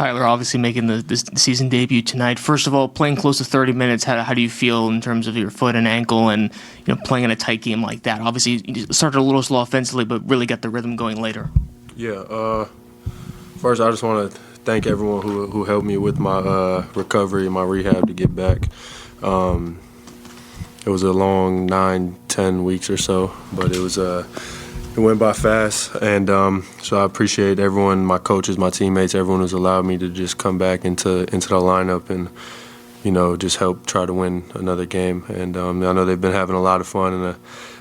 Tyler, obviously making this season debut tonight. First of all, playing close to 30 minutes, how do you feel in terms of your foot and ankle and playing in a tight game like that? Obviously, you started a little slow offensively, but really got the rhythm going later. Yeah. First, I just want to thank everyone who helped me with my recovery and my rehab to get back. It was a long 9-10 weeks or so, but it went by fast, and so I appreciate everyone, my coaches, my teammates, everyone who's allowed me to just come back into the lineup and just help try to win another game. And I know they've been having a lot of fun,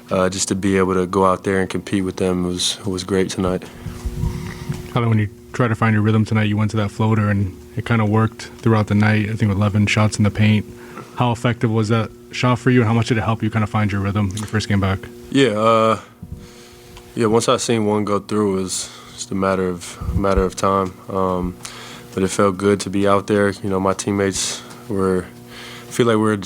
and just to be able to go out there and compete with them was great tonight. Tyler, when you tried to find your rhythm tonight, you went to that floater, and it kind of worked throughout the night. I think with 11 shots in the paint. How effective was that shot for you, and how much did it help you kind of find your rhythm in your first game back? Yeah, once I seen one go through, it was just a matter of time. But it felt good to be out there. My teammates I feel like we're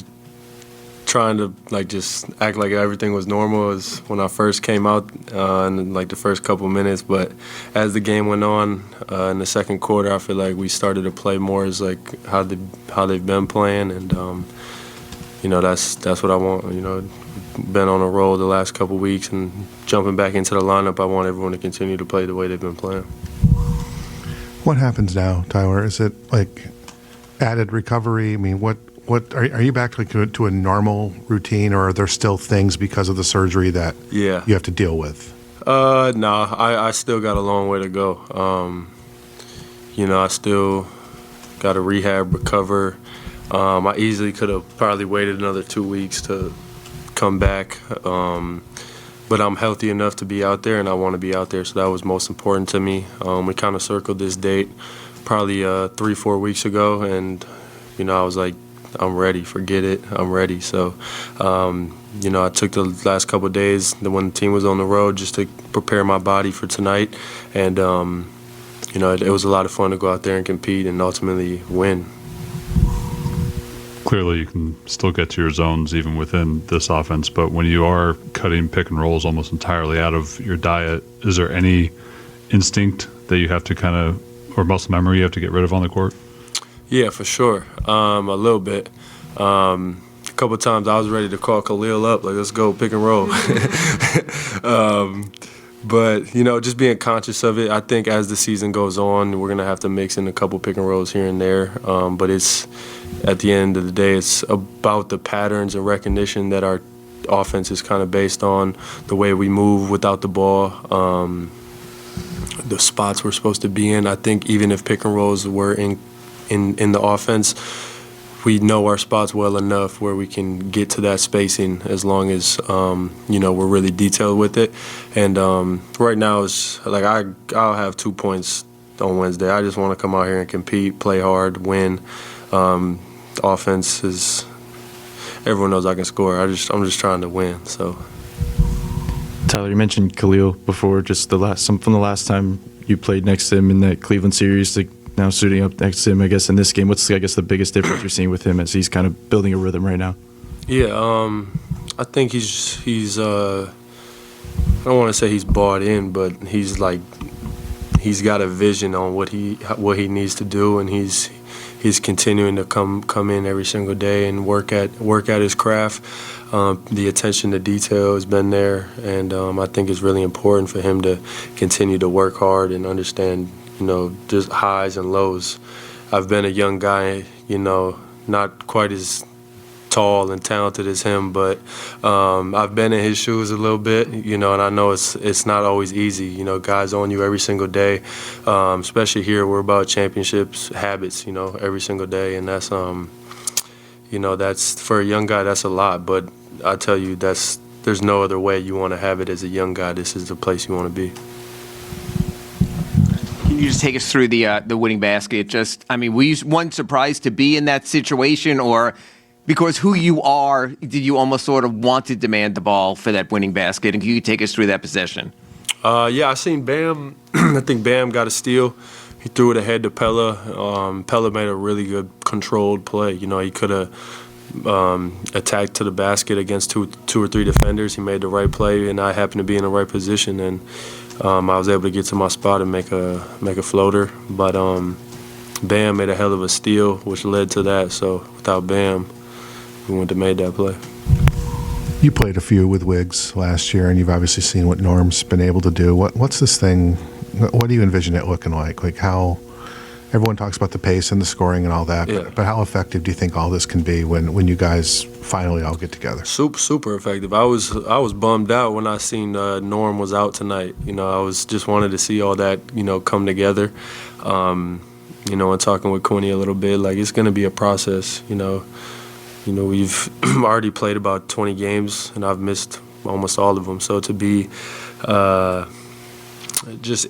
trying to just act like everything was normal as when I first came out in the first couple minutes. But as the game went on in the second quarter, I feel like we started to play more as how they've been playing, and that's what I want. Been on a roll the last couple weeks, and jumping back into the lineup, I want everyone to continue to play the way they've been playing. What happens now, Tyler? Is it added recovery? I mean, what are you back to a normal routine, or are there still things because of the surgery that you have to deal with? No, I still got a long way to go. I still got to rehab, recover. I easily could have probably waited another 2 weeks to come back, but I'm healthy enough to be out there, and I want to be out there, so that was most important to me. We kind of circled this date probably 3-4 weeks ago, and I was like, I'm ready, forget it, I'm ready. So I took the last couple of days when the team was on the road just to prepare my body for tonight, and it was a lot of fun to go out there and compete and ultimately win. Clearly, you can still get to your zones even within this offense, but when you are cutting pick and rolls almost entirely out of your diet, is there any instinct that you have to or muscle memory you have to get rid of on the court? Yeah, for sure. A little bit. A couple of times I was ready to call Khalil up, let's go pick and roll. But, just being conscious of it, I think as the season goes on, we're going to have to mix in a couple pick and rolls here and there. But at the end of the day, it's about the patterns and recognition that our offense is kind of based on, the way we move without the ball, the spots we're supposed to be in. I think even if pick and rolls were in the offense, we know our spots well enough where we can get to that spacing as long as we're really detailed with it. And right now it's I'll have 2 points on Wednesday. I just want to come out here and compete, play hard, win. Offense is, everyone knows I can score. I'm just trying to win. So, Tyler, you mentioned Khalil before, just from the last time you played next to him in that Cleveland series. Now suiting up next to him, I guess, in this game, what's, the biggest difference you're seeing with him as he's kind of building a rhythm right now? Yeah, I think he's I don't want to say he's bought in, but he's got a vision on what he needs to do, and he's continuing to come in every single day and work at his craft. The attention to detail has been there, and I think it's really important for him to continue to work hard and understand just highs and lows. I've been a young guy, not quite as tall and talented as him, but I've been in his shoes a little bit, and I know it's not always easy. Guys on you every single day, especially here. We're about championships, habits, every single day, and that's that's for a young guy, that's a lot. But I tell you, there's no other way you want to have it as a young guy. This is the place you want to be. Can you just take us through the winning basket? Were you one surprised to be in that situation, or because who you are, did you almost sort of want to demand the ball for that winning basket? And can you take us through that possession? Yeah, I seen Bam. I think Bam got a steal. He threw it ahead to Pella. Pella made a really good controlled play. He could have attacked to the basket against two or three defenders. He made the right play, and I happened to be in the right position, and I was able to get to my spot and make a floater. But Bam made a hell of a steal, which led to that. So without Bam, we wouldn't have made that play. You played a few with Wiggs last year, and you've obviously seen what Norm's been able to do. What's this thing? What do you envision it looking like? Like how everyone talks about the pace and the scoring and all that, Yeah. but how effective do you think all this can be when you guys finally all get together? Super effective. I was bummed out when I seen Norm was out tonight. You know, I was just wanted to see all that, you know, come together. You know, and talking with Quinny a little bit, like it's going to be a process. You know, we've already played about 20 games, and I've missed almost all of them. So to be just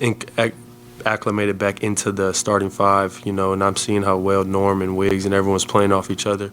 acclimated back into the starting five, you know, and I'm seeing how well Norm and Wiggs and everyone's playing off each other.